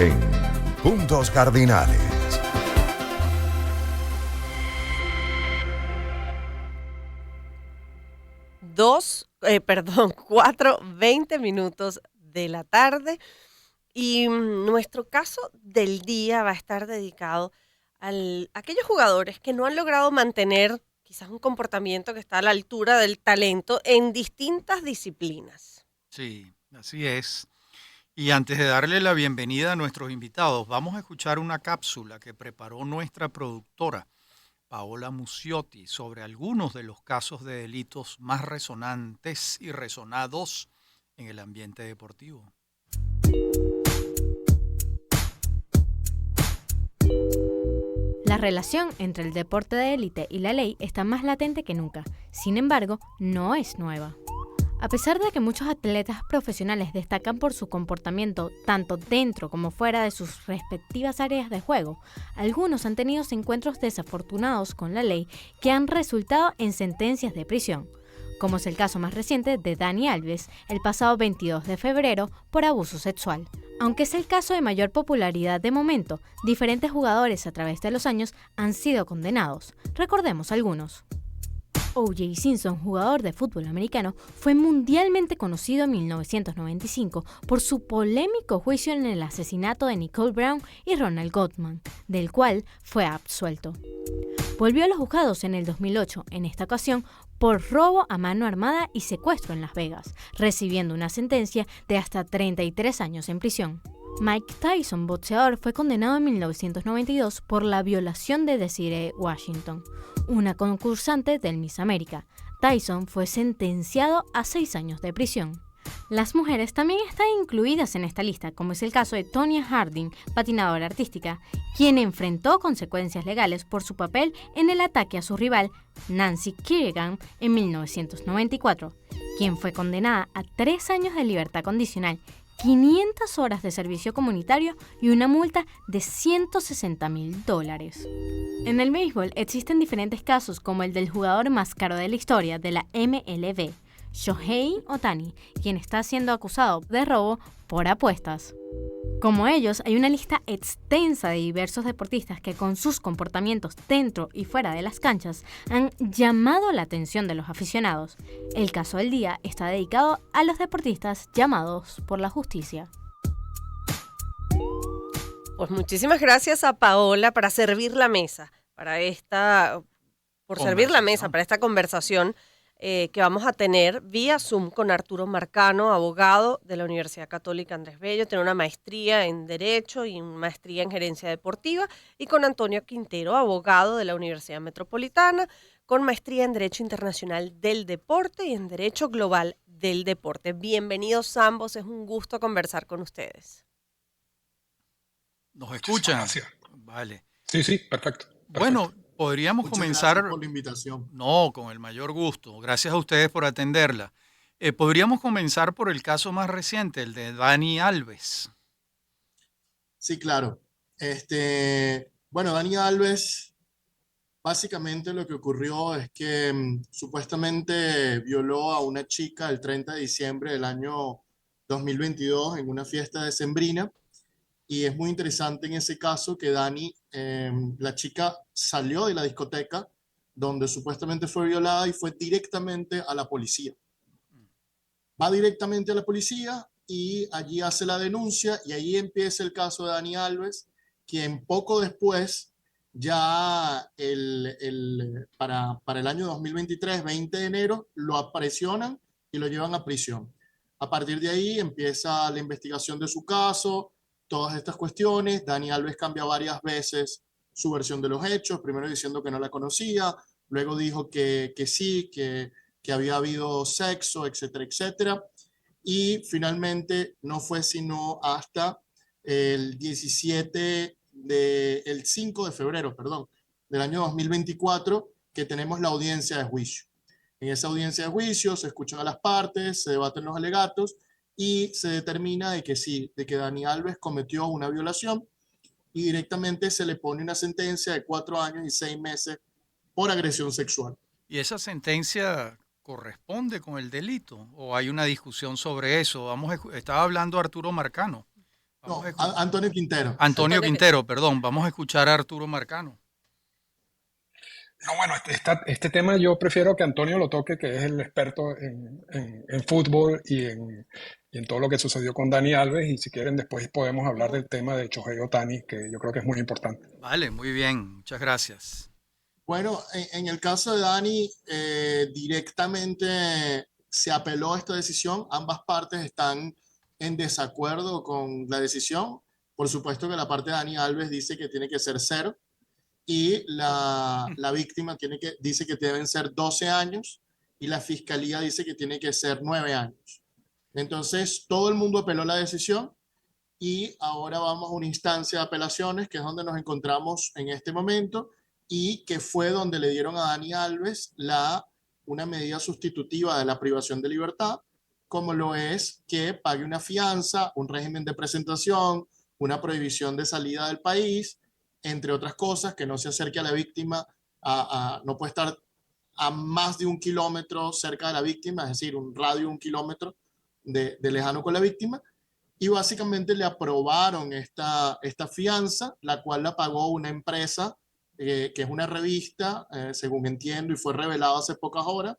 en Puntos Cardinales. 4:20 de la tarde. Y nuestro caso del día va a estar dedicado a aquellos jugadores que no han logrado mantener quizás un comportamiento que está a la altura del talento en distintas disciplinas. Sí, así es. Y antes de darle la bienvenida a nuestros invitados, vamos a escuchar una cápsula que preparó nuestra productora, Paola Muciotti, sobre algunos de los casos de delitos más resonantes y resonados en el ambiente deportivo. La relación entre el deporte de élite y la ley está más latente que nunca. Sin embargo, no es nueva. A pesar de que muchos atletas profesionales destacan por su comportamiento tanto dentro como fuera de sus respectivas áreas de juego, algunos han tenido encuentros desafortunados con la ley que han resultado en sentencias de prisión, como es el caso más reciente de Dani Alves el pasado 22 de febrero por abuso sexual. Aunque es el caso de mayor popularidad de momento, diferentes jugadores a través de los años han sido condenados. Recordemos algunos. O.J. Simpson, jugador de fútbol americano, fue mundialmente conocido en 1995 por su polémico juicio en el asesinato de Nicole Brown y Ronald Gottman, del cual fue absuelto. Volvió a los juzgados en el 2008, en esta ocasión por robo a mano armada y secuestro en Las Vegas, recibiendo una sentencia de hasta 33 años en prisión. Mike Tyson, boxeador, fue condenado en 1992 por la violación de Desiree Washington, una concursante del Miss América. Tyson fue sentenciado a 6 años de prisión. Las mujeres también están incluidas en esta lista, como es el caso de Tonya Harding, patinadora artística, quien enfrentó consecuencias legales por su papel en el ataque a su rival, Nancy Kerrigan, en 1994, quien fue condenada a 3 años de libertad condicional, 500 horas de servicio comunitario y una multa de $160,000. En el béisbol existen diferentes casos, como el del jugador más caro de la historia de la MLB, Shohei Ohtani, quien está siendo acusado de robo por apuestas. Como ellos, hay una lista extensa de diversos deportistas que con sus comportamientos dentro y fuera de las canchas han llamado la atención de los aficionados. El caso del día está dedicado a los deportistas llamados por la justicia. Pues muchísimas gracias a Paola para servir la mesa, para esta conversación que vamos a tener vía Zoom con Arturo Marcano, abogado de la Universidad Católica Andrés Bello, tiene una maestría en Derecho y una maestría en Gerencia Deportiva, y con Antonio Quintero, abogado de la Universidad Metropolitana, con maestría en Derecho Internacional del Deporte y en Derecho Global del Deporte. Bienvenidos ambos, es un gusto conversar con ustedes. ¿Nos escuchan? Gracias. Vale. Sí, perfecto. Bueno, podríamos Muchas comenzar. Gracias por la invitación. No, con el mayor gusto. Gracias a ustedes por atenderla. Podríamos comenzar por el caso más reciente, el de Dani Alves. Sí, claro. Bueno, Dani Alves, básicamente lo que ocurrió es que supuestamente violó a una chica el 30 de diciembre del año 2022 en una fiesta decembrina. Y es muy interesante en ese caso que Dani, la chica salió de la discoteca donde supuestamente fue violada y fue directamente a la policía. Va directamente a la policía y allí hace la denuncia y ahí empieza el caso de Dani Alves, quien poco después, ya para el año 2023, 20 de enero, lo apresionan y lo llevan a prisión. A partir de ahí empieza la investigación de su caso, todas estas cuestiones. Dani Alves cambia varias veces su versión de los hechos, primero diciendo que no la conocía, luego dijo que sí, que había habido sexo, etcétera, etcétera. Y finalmente no fue sino hasta el 5 de febrero, perdón, del año 2024, que tenemos la audiencia de juicio. En esa audiencia de juicio se escuchan a las partes, se debaten los alegatos y se determina de que sí, de que Dani Alves cometió una violación y directamente se le pone una sentencia de 4 años y 6 meses por agresión sexual. ¿Y esa sentencia corresponde con el delito o hay una discusión sobre eso? Estaba hablando Arturo Marcano Vamos No, a escuchar. Antonio Quintero. Antonio Antonio, Quintero, perdón, vamos a escuchar a Arturo Marcano. No, bueno, este tema yo prefiero que Antonio lo toque, que es el experto en fútbol y en todo lo que sucedió con Dani Alves. Y si quieren, después podemos hablar del tema de Shohei Ohtani, que yo creo que es muy importante. Vale, muy bien, muchas gracias. Bueno, en el caso de Dani, directamente se apeló a esta decisión. Ambas partes están en desacuerdo con la decisión. Por supuesto que la parte de Dani Alves dice que tiene que ser cero y la víctima dice que deben ser 12 años y la fiscalía dice que tiene que ser 9 años. Entonces, todo el mundo apeló la decisión y ahora vamos a una instancia de apelaciones, que es donde nos encontramos en este momento y que fue donde le dieron a Dani Alves una medida sustitutiva de la privación de libertad, como lo es que pague una fianza, un régimen de presentación, una prohibición de salida del país, entre otras cosas, que no se acerque a la víctima, no puede estar a más de 1 kilómetro cerca de la víctima, es decir, un radio de 1 kilómetro de lejano con la víctima, y básicamente le aprobaron esta fianza, la cual la pagó una empresa, que es una revista, según entiendo, y fue revelado hace pocas horas,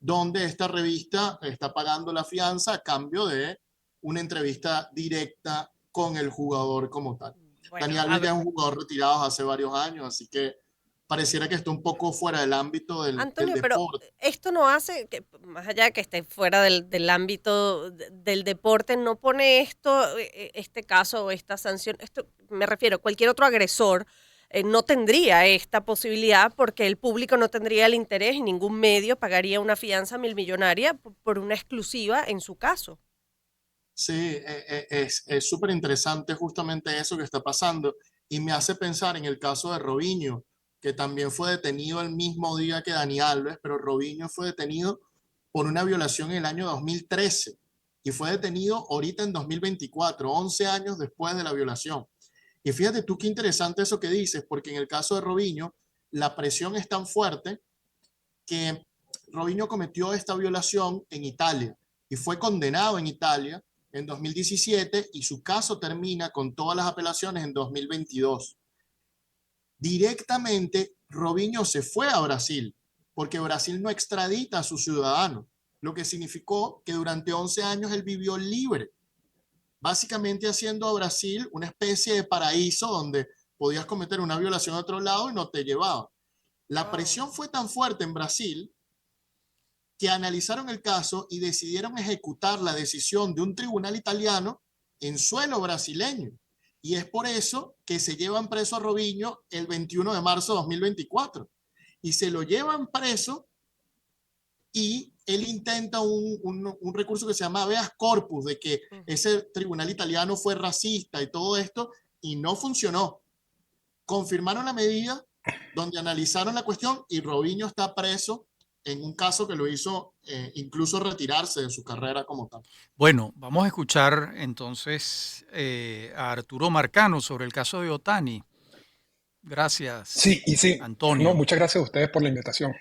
donde esta revista está pagando la fianza a cambio de una entrevista directa con el jugador como tal. bueno, Dani a Alves ya ver, es un jugador retirado hace varios años, así que pareciera que está un poco fuera del ámbito del Antonio, pero deporte. esto no hace que, más allá de que esté fuera del ámbito del deporte, no pone esto, este caso o esta sanción, esto me refiero, cualquier otro agresor no tendría esta posibilidad porque el público no tendría el interés y ningún medio pagaría una fianza milmillonaria por una exclusiva en su caso. Sí, es súper interesante justamente eso que está pasando y me hace pensar en el caso de Robinho, que también fue detenido el mismo día que Dani Alves, pero Robinho fue detenido por una violación en el año 2013 y fue detenido ahorita en 2024, 11 años después de la violación. Y fíjate tú qué interesante eso que dices, porque en el caso de Robinho, la presión es tan fuerte que Robinho cometió esta violación en Italia y fue condenado en Italia en 2017 y su caso termina con todas las apelaciones en 2022. Directamente, Robinho se fue a Brasil porque Brasil no extradita a sus ciudadanos, lo que significó que durante 11 años él vivió libre, básicamente haciendo a Brasil una especie de paraíso donde podías cometer una violación a otro lado y no te llevaba. La Wow. presión fue tan fuerte en Brasil que analizaron el caso y decidieron ejecutar la decisión de un tribunal italiano en suelo brasileño. Y es por eso que se llevan preso a Robinho el 21 de marzo de 2024. Y se lo llevan preso y él intenta un recurso que se llama habeas corpus, de que ese tribunal italiano fue racista y todo esto, y no funcionó. Confirmaron la medida donde analizaron la cuestión y Robinho está preso en un caso que lo hizo incluso retirarse de su carrera como tal. Bueno, vamos a escuchar entonces a Arturo Marcano sobre el caso de Ohtani. Gracias, Sí, y sí, no, Antonio. muchas gracias a ustedes por la invitación.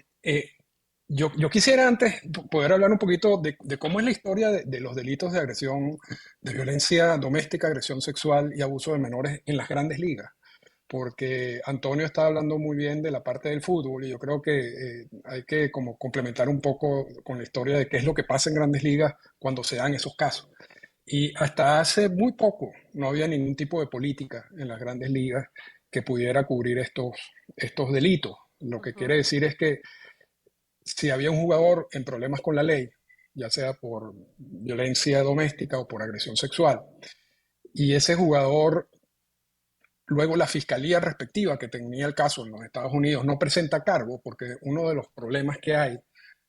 Yo quisiera antes poder hablar un poquito de cómo es la historia de los delitos de agresión, de violencia doméstica, agresión sexual y abuso de menores en las grandes ligas, porque Antonio está hablando muy bien de la parte del fútbol y yo creo que hay que como complementar un poco con la historia de qué es lo que pasa en grandes ligas cuando se dan esos casos. Y hasta hace muy poco no había ningún tipo de política en las grandes ligas que pudiera cubrir estos delitos. Lo que quiere decir es que si había un jugador en problemas con la ley, ya sea por violencia doméstica o por agresión sexual, y ese jugador, luego la fiscalía respectiva que tenía el caso en los Estados Unidos no presenta cargo, porque uno de los problemas que hay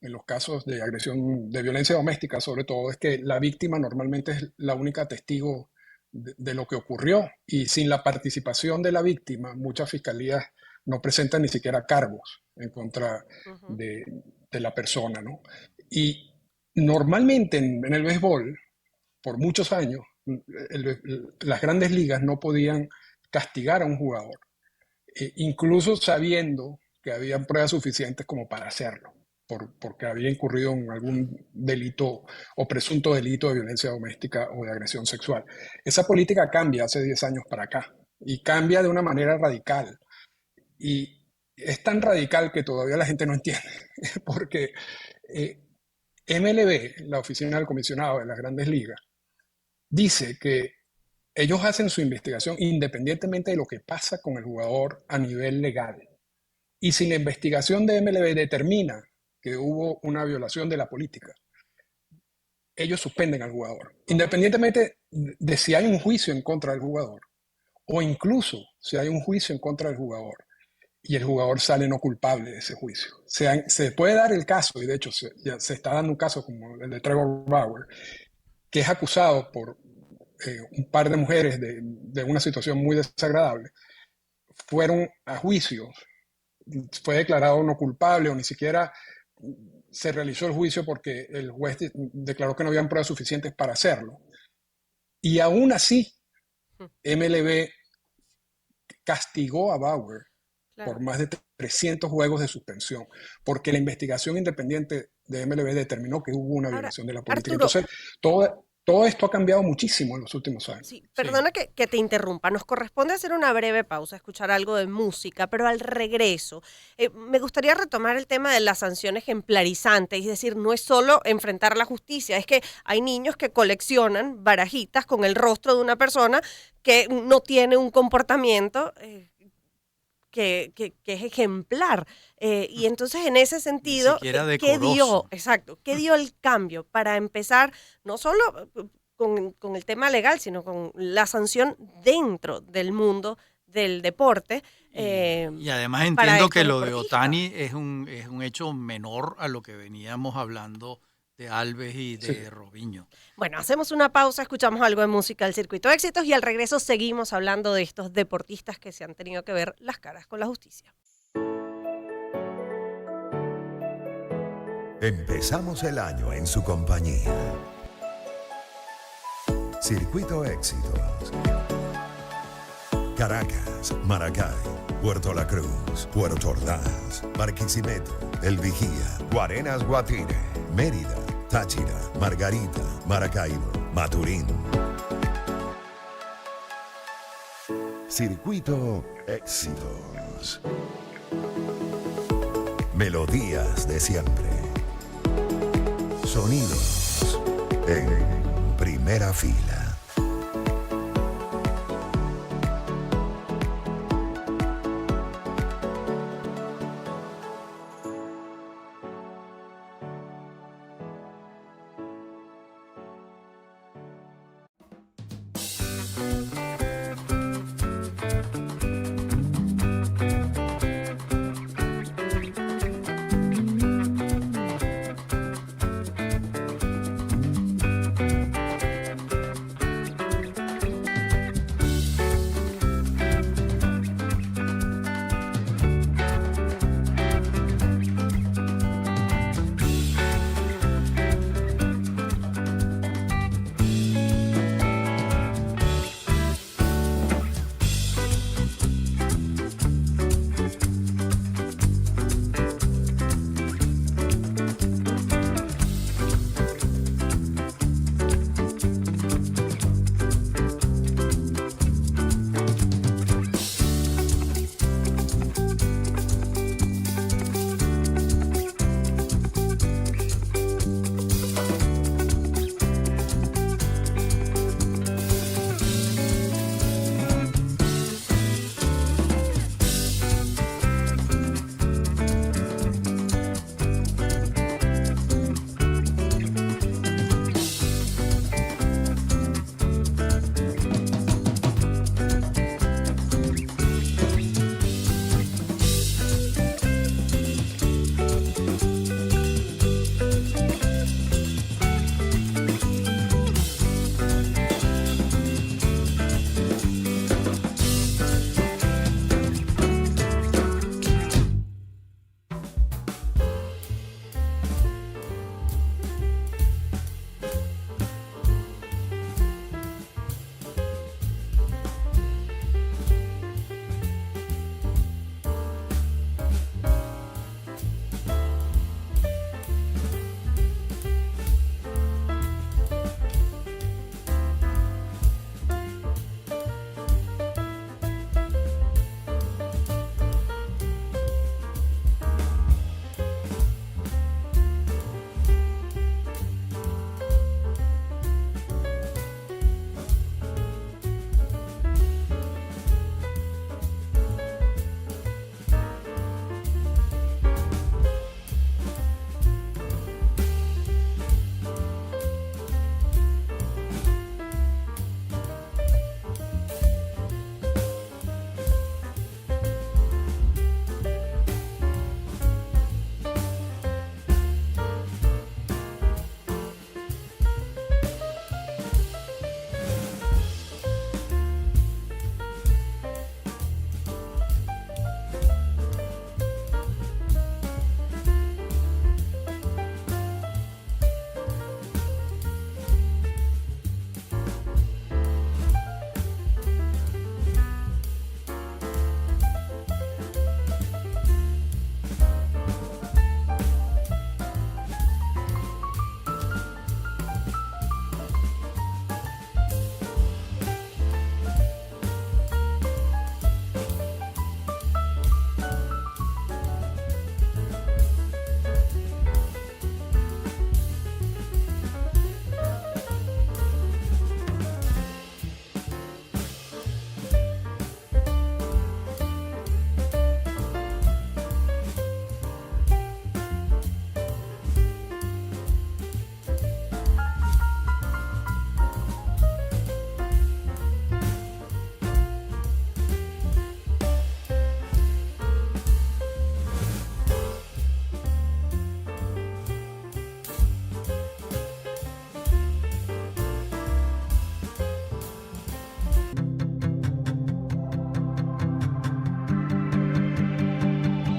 en los casos de agresión, de violencia doméstica sobre todo, es que la víctima normalmente es la única testigo de lo que ocurrió y sin la participación de la víctima, muchas fiscalías no presentan ni siquiera cargos en contra Ujú. de, de la persona, ¿no? Y normalmente en el béisbol, por muchos años, las grandes ligas no podían castigar a un jugador, incluso sabiendo que habían pruebas suficientes como para hacerlo. porque había incurrido en algún delito o presunto delito de violencia doméstica o de agresión sexual. Esa política cambia hace 10 años para acá y cambia de una manera radical. Y es tan radical que todavía la gente no entiende, porque MLB, la Oficina del Comisionado de las Grandes Ligas, dice que ellos hacen su investigación independientemente de lo que pasa con el jugador a nivel legal. Y si la investigación de MLB determina que hubo una violación de la política, ellos suspenden al jugador, independientemente de si hay un juicio en contra del jugador o incluso si hay un juicio en contra del jugador y el jugador sale no culpable de ese juicio. Se puede dar el caso, y de hecho ya se está dando un caso como el de Trevor Bauer, que es acusado por un par de mujeres de una situación muy desagradable, fueron a juicio, fue declarado no culpable o ni siquiera se realizó el juicio porque el juez declaró que no habían pruebas suficientes para hacerlo. Y aún así, MLB castigó a Bauer por más de 300 juegos de suspensión, porque la investigación independiente de MLB determinó que hubo una violación de la política. Arturo, Entonces, todo esto ha cambiado muchísimo en los últimos años. sí, perdona que te interrumpa. Nos corresponde hacer una breve pausa, escuchar algo de música, pero al regreso me gustaría retomar el tema de las sanciones ejemplarizantes, es decir, no es solo enfrentar la justicia, es que hay niños que coleccionan barajitas con el rostro de una persona que no tiene un comportamiento que es ejemplar. Y entonces en ese sentido, ¿qué dio? Exacto, ¿qué dio el cambio para empezar no solo con el tema legal, sino con la sanción dentro del mundo del deporte? Y además entiendo que lo de Ohtani es un hecho menor a lo que veníamos hablando de Alves y de Robinho. Bueno, hacemos una pausa, escuchamos algo de música del Circuito de Éxitos y al regreso seguimos hablando de estos deportistas que se han tenido que ver las caras con la justicia. Empezamos el año en su compañía. Circuito Éxitos. Caracas, Maracay, Puerto La Cruz, Puerto Ordaz, Barquisimeto, El Vigía, Guarenas, Guatire, Mérida, Táchira, Margarita, Maracaibo, Maturín. Circuito Éxitos. Melodías de siempre. Sonidos en primera fila.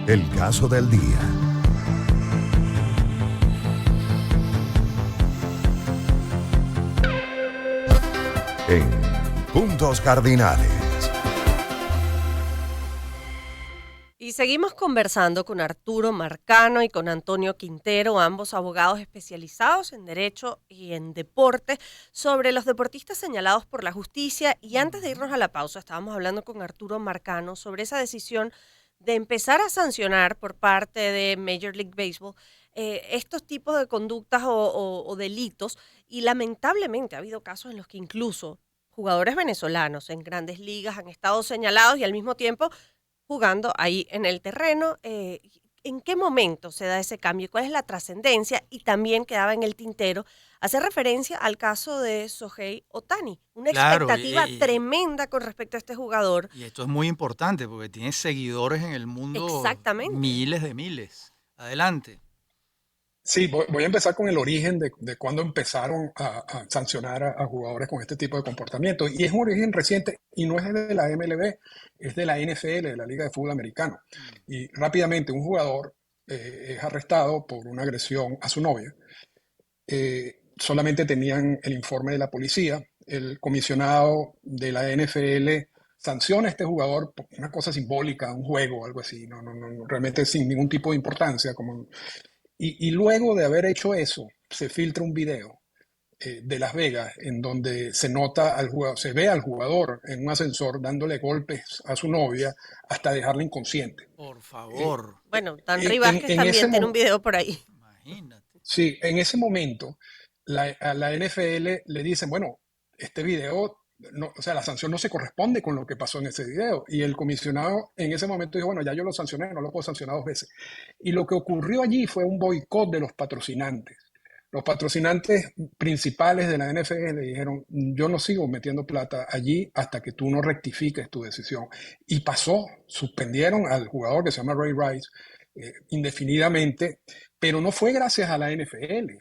El caso del día. En Puntos Cardinales. Y seguimos conversando con Arturo Marcano y con Antonio Quintero, ambos abogados especializados en derecho y en deporte, sobre los deportistas señalados por la justicia. Y antes de irnos a la pausa, estábamos hablando con Arturo Marcano sobre esa decisión de empezar a sancionar por parte de Major League Baseball estos tipos de conductas o delitos. Y lamentablemente ha habido casos en los que incluso jugadores venezolanos en grandes ligas han estado señalados y al mismo tiempo jugando ahí en el terreno. ¿En qué momento se da ese cambio? ¿Cuál es la trascendencia? Y también quedaba en el tintero hacer referencia al caso de Shohei Ohtani. Una Claro, expectativa tremenda con respecto a este jugador. y esto es muy importante porque tiene seguidores en el mundo, Exactamente. miles de miles. Adelante. Sí, voy a empezar con el origen de cuando empezaron a sancionar a jugadores con este tipo de comportamiento. Y es un origen reciente y no es de la MLB, es de la NFL, de la Liga de Fútbol Americano. Y rápidamente un jugador es arrestado por una agresión a su novia. Solamente tenían el informe de la policía. El comisionado de la NFL sanciona a este jugador por una cosa simbólica, un juego o algo así, no, realmente sin ningún tipo de importancia, como... Y luego de haber hecho eso, se filtra un video de Las Vegas en donde se nota al jugador, se ve al jugador en un ascensor dándole golpes a su novia hasta dejarla inconsciente. Por favor. Bueno, Dan En, Vázquez en también ese tiene mo- un video por ahí. Imagínate. sí, en ese momento a la NFL le dicen, bueno, este video, o sea, la sanción no se corresponde con lo que pasó en ese video. Y el comisionado en ese momento dijo, bueno, ya yo lo sancioné, no lo puedo sancionar 2 veces. Y lo que ocurrió allí fue un boicot de los patrocinantes. Los patrocinantes principales de la NFL dijeron, yo no sigo metiendo plata allí hasta que tú no rectifiques tu decisión. Y pasó, suspendieron al jugador que se llama Ray Rice indefinidamente, pero no fue gracias a la NFL,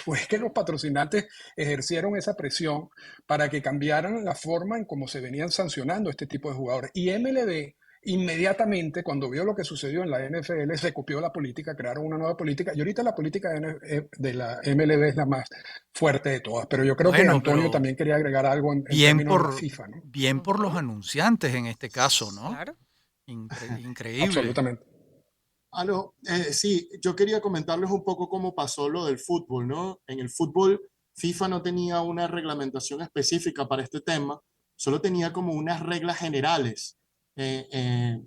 fue que los patrocinantes ejercieron esa presión para que cambiaran la forma en cómo se venían sancionando este tipo de jugadores. Y MLB inmediatamente, cuando vio lo que sucedió en la NFL, se copió la política, crearon una nueva política, y ahorita la política de la MLB es la más fuerte de todas. Pero yo creo que Bueno, Antonio pero también quería agregar algo en bien términos de la por, FIFA, ¿no? bien por los anunciantes en este caso, ¿no? Claro. Increíble. Absolutamente. Sí, yo quería comentarles un poco cómo pasó lo del fútbol, ¿no? En el fútbol, FIFA no tenía una reglamentación específica para este tema, solo tenía como unas reglas generales, eh, eh,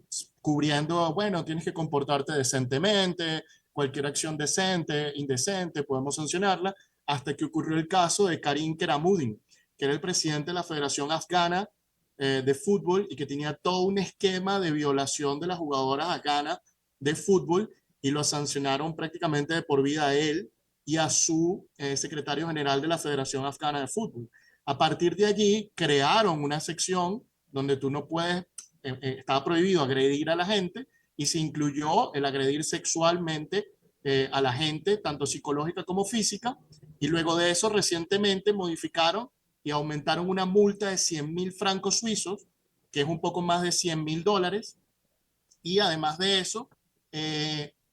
cubriendo, bueno, tienes que comportarte decentemente, cualquier acción decente, indecente, podemos sancionarla, hasta que ocurrió el caso de Karim Keramuddin, que era el presidente de la Federación Afgana de Fútbol y que tenía todo un esquema de violación de las jugadoras afganas de fútbol y lo sancionaron prácticamente de por vida a él y a su secretario general de la Federación Afgana de Fútbol. A partir de allí crearon una sección donde tú no puedes, estaba prohibido agredir a la gente y se incluyó el agredir sexualmente a la gente, tanto psicológica como física, y luego de eso recientemente modificaron y aumentaron una multa de 100.000 francos suizos, que es un poco más de $100.000, y además de eso,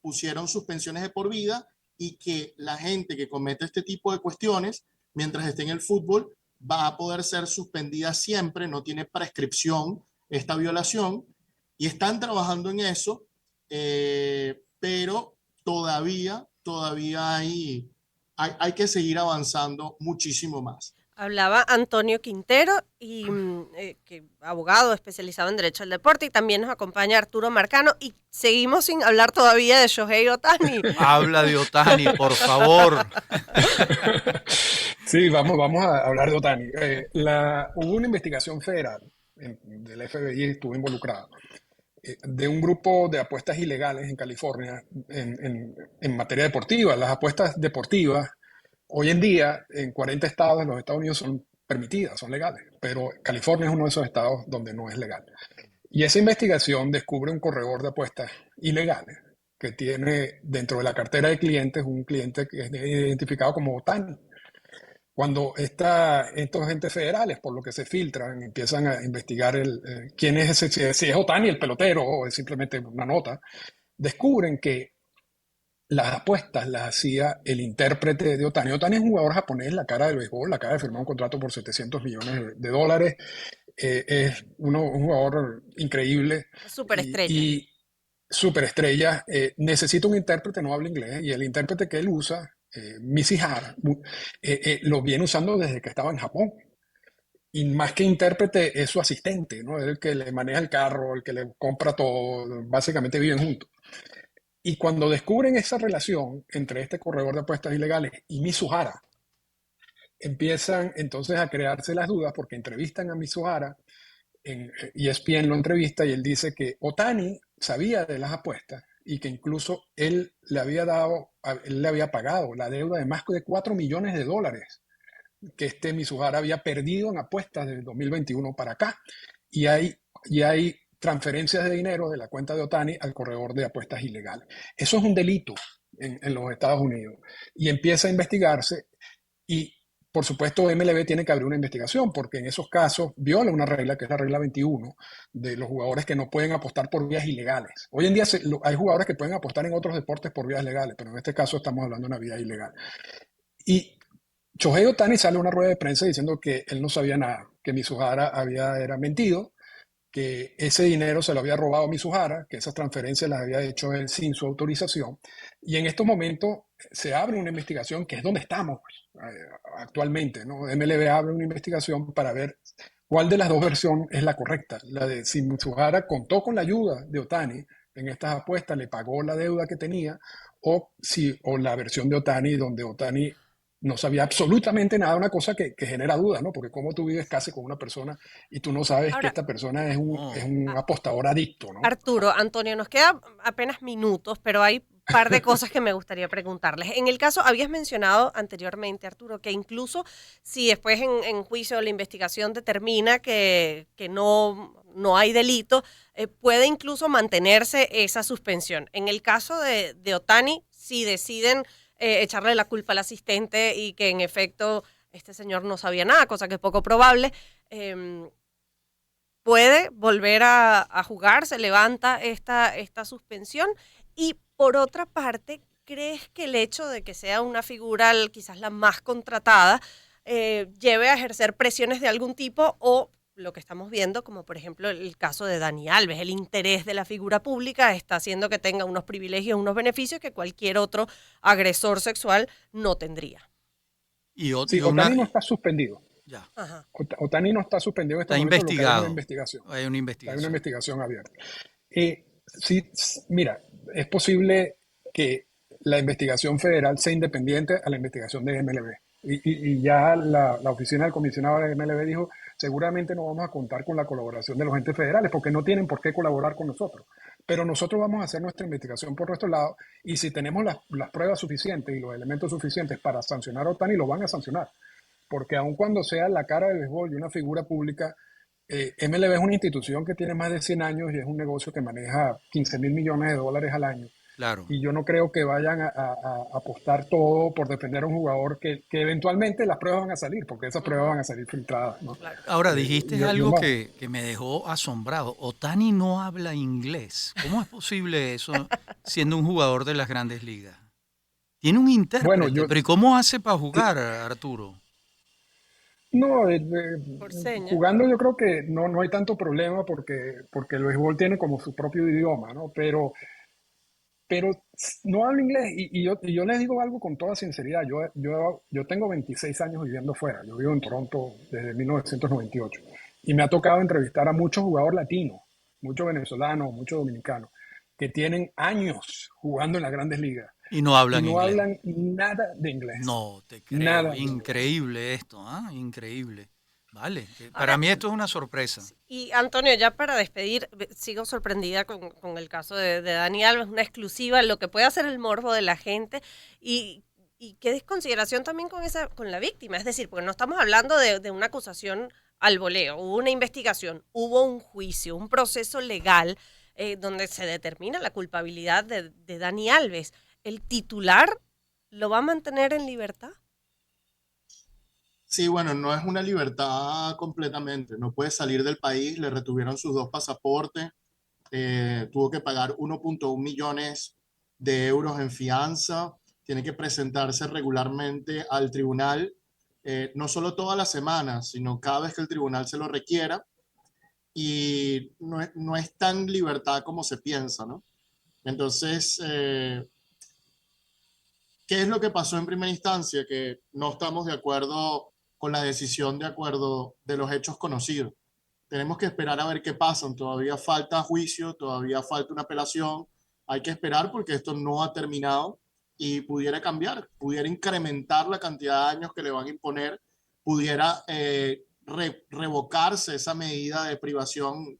pusieron suspensiones de por vida y que la gente que comete este tipo de cuestiones, mientras esté en el fútbol, va a poder ser suspendida siempre, no tiene prescripción esta violación, y están trabajando en eso, pero todavía hay que seguir avanzando muchísimo más. Hablaba Antonio Quintero, y que abogado especializado en Derecho al Deporte, y también nos acompaña Arturo Marcano, y seguimos sin hablar todavía de Shohei Ohtani. Habla de Ohtani, por favor. Sí, vamos a hablar de Ohtani. Hubo una investigación federal del FBI, estuvo involucrado, de un grupo de apuestas ilegales en California en materia deportiva. Las apuestas deportivas hoy en día en 40 estados de los Estados Unidos son permitidas, son legales, pero California es uno de esos estados donde no es legal. Y esa investigación descubre un corredor de apuestas ilegales que tiene dentro de la cartera de clientes un cliente que es identificado como Ohtani. Cuando estos entes federales, por lo que se filtran, empiezan a investigar quién es ese, si es Ohtani el pelotero o es simplemente una nota, descubren que las apuestas las hacía el intérprete de Otani. Otani es un jugador japonés, la cara del béisbol, acaba de firmar un contrato por 700 millones de dólares. Es un jugador increíble Superestrella. y superestrella. Necesita un intérprete, no habla inglés, y el intérprete que él usa, Mishihara, lo viene usando desde que estaba en Japón. Y más que intérprete, es su asistente, ¿no? Es el que le maneja el carro, el que le compra todo, básicamente viven juntos. Y cuando descubren esa relación entre este corredor de apuestas ilegales y Mizuhara, empiezan entonces a crearse las dudas porque entrevistan a Mizuhara, en ESPN lo entrevista y él dice que Otani sabía de las apuestas y que incluso él le había pagado la deuda de más de 4 millones de dólares que este Mizuhara había perdido en apuestas desde 2021 para acá. Y hay transferencias de dinero de la cuenta de Otani al corredor de apuestas ilegales. Eso es un delito en los Estados Unidos y empieza a investigarse y por supuesto MLB tiene que abrir una investigación porque en esos casos viola una regla que es la regla 21 de los jugadores que no pueden apostar por vías ilegales. Hoy en día hay jugadores que pueden apostar en otros deportes por vías legales, pero en este caso estamos hablando de una vía ilegal. Y Shohei Otani sale a una rueda de prensa diciendo que él no sabía nada, que Mizuhara era mentido, que ese dinero se lo había robado a Mizuhara, que esas transferencias las había hecho él sin su autorización. Y en estos momentos se abre una investigación, que es donde estamos actualmente, ¿no? MLB abre una investigación para ver cuál de las dos versiones es la correcta. La de si Mizuhara contó con la ayuda de Otani en estas apuestas, le pagó la deuda que tenía, o la versión de Otani, donde Otani no sabía absolutamente nada, una cosa que genera dudas, ¿no? Porque cómo tú vives casi con una persona y tú no sabes que Ahora, esta persona es No. un apostador adicto, ¿no? Arturo, Antonio, nos queda apenas minutos, pero hay un par de cosas que me gustaría preguntarles. En el caso, habías mencionado anteriormente, Arturo, que incluso si después en juicio la investigación determina que no hay delito, puede incluso mantenerse esa suspensión. En el caso de Otani, si deciden echarle la culpa al asistente y que en efecto este señor no sabía nada, cosa que es poco probable, puede volver a jugar, se levanta esta suspensión. Y por otra parte, ¿crees que el hecho de que sea una figura quizás la más contratada lleve a ejercer presiones de algún tipo o lo que estamos viendo, como por ejemplo el caso de Dani Alves, el interés de la figura pública está haciendo que tenga unos privilegios, unos beneficios que cualquier otro agresor sexual no tendría? Y, Sí, y una, Otani no está suspendido. ya, Ajá. Otani no está suspendido en este está momento, lo que hay es una investigado. investigación. Hay una Hay una investigación. investigación abierta. Sí, mira, es posible que la investigación federal sea independiente a la investigación de MLB. Y ya la oficina del comisionado de MLB dijo, seguramente no vamos a contar con la colaboración de los entes federales porque no tienen por qué colaborar con nosotros. Pero nosotros vamos a hacer nuestra investigación por nuestro lado y si tenemos las pruebas suficientes y los elementos suficientes para sancionar a Otani, lo van a sancionar. Porque aun cuando sea la cara del béisbol y una figura pública, MLB es una institución que tiene más de 100 años y es un negocio que maneja 15 mil millones de dólares al año. Claro. Y yo no creo que vayan a apostar todo por defender a un jugador que eventualmente las pruebas van a salir, porque esas pruebas van a salir filtradas, ¿no? Claro. Ahora, dijiste yo algo más- que me dejó asombrado. Otani no habla inglés. ¿Cómo es posible eso siendo un jugador de las grandes ligas? Tiene un Bueno, intérprete, pero ¿y cómo hace para jugar, Arturo? no, Por señas. jugando yo creo que no hay tanto problema porque el béisbol tiene como su propio idioma, ¿no? Pero no hablo inglés y yo les digo algo con toda sinceridad. Yo tengo 26 años viviendo fuera. Yo vivo en Toronto desde 1998 y me ha tocado entrevistar a muchos jugadores latinos, muchos venezolanos, muchos dominicanos, que tienen años jugando en las grandes ligas Y no y hablan no inglés. hablan nada de inglés. No te creo. Nada de inglés. Increíble esto, ¿ah? Increíble. Vale. Para Ahora, mí esto es una sorpresa. y Antonio, ya para despedir, sigo sorprendida con el caso de Dani Alves, una exclusiva, lo que puede hacer el morbo de la gente y qué desconsideración también con la víctima. Es decir, porque no estamos hablando de una acusación al voleo, hubo una investigación, hubo un juicio, un proceso legal donde se determina la culpabilidad de Dani Alves. ¿El titular lo va a mantener en libertad? Sí, bueno, no es una libertad completamente. No puede salir del país, le retuvieron sus dos pasaportes. tuvo que pagar 1.1 millones de euros en fianza, tiene que presentarse regularmente al tribunal, no solo todas las semanas, sino cada vez que el tribunal se lo requiera, y no es tan libertad como se piensa, ¿no? Entonces, ¿qué es lo que pasó en primera instancia? Que no estamos de acuerdo con la decisión de acuerdo de los hechos conocidos. Tenemos que esperar a ver qué pasa. Todavía falta juicio, todavía falta una apelación. Hay que esperar porque esto no ha terminado y pudiera cambiar, pudiera incrementar la cantidad de años que le van a imponer, pudiera revocarse esa medida de privación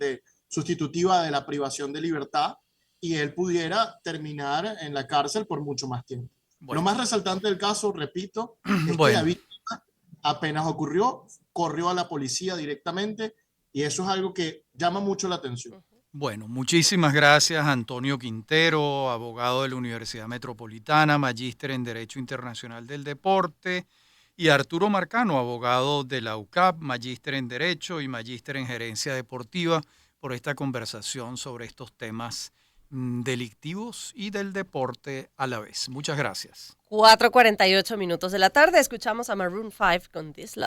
sustitutiva de la privación de libertad y él pudiera terminar en la cárcel por mucho más tiempo. Bueno. Lo más resaltante del caso, repito, es Bueno. que la víctima apenas ocurrió, corrió a la policía directamente y eso es algo que llama mucho la atención. Bueno, muchísimas gracias Antonio Quintero, abogado de la Universidad Metropolitana, magíster en Derecho Internacional del Deporte, y Arturo Marcano, abogado de la UCAP, magíster en Derecho y magíster en Gerencia Deportiva, por esta conversación sobre estos temas delictivos y del deporte a la vez. Muchas gracias. 4:48 minutos de la tarde, escuchamos a Maroon 5 con This Love.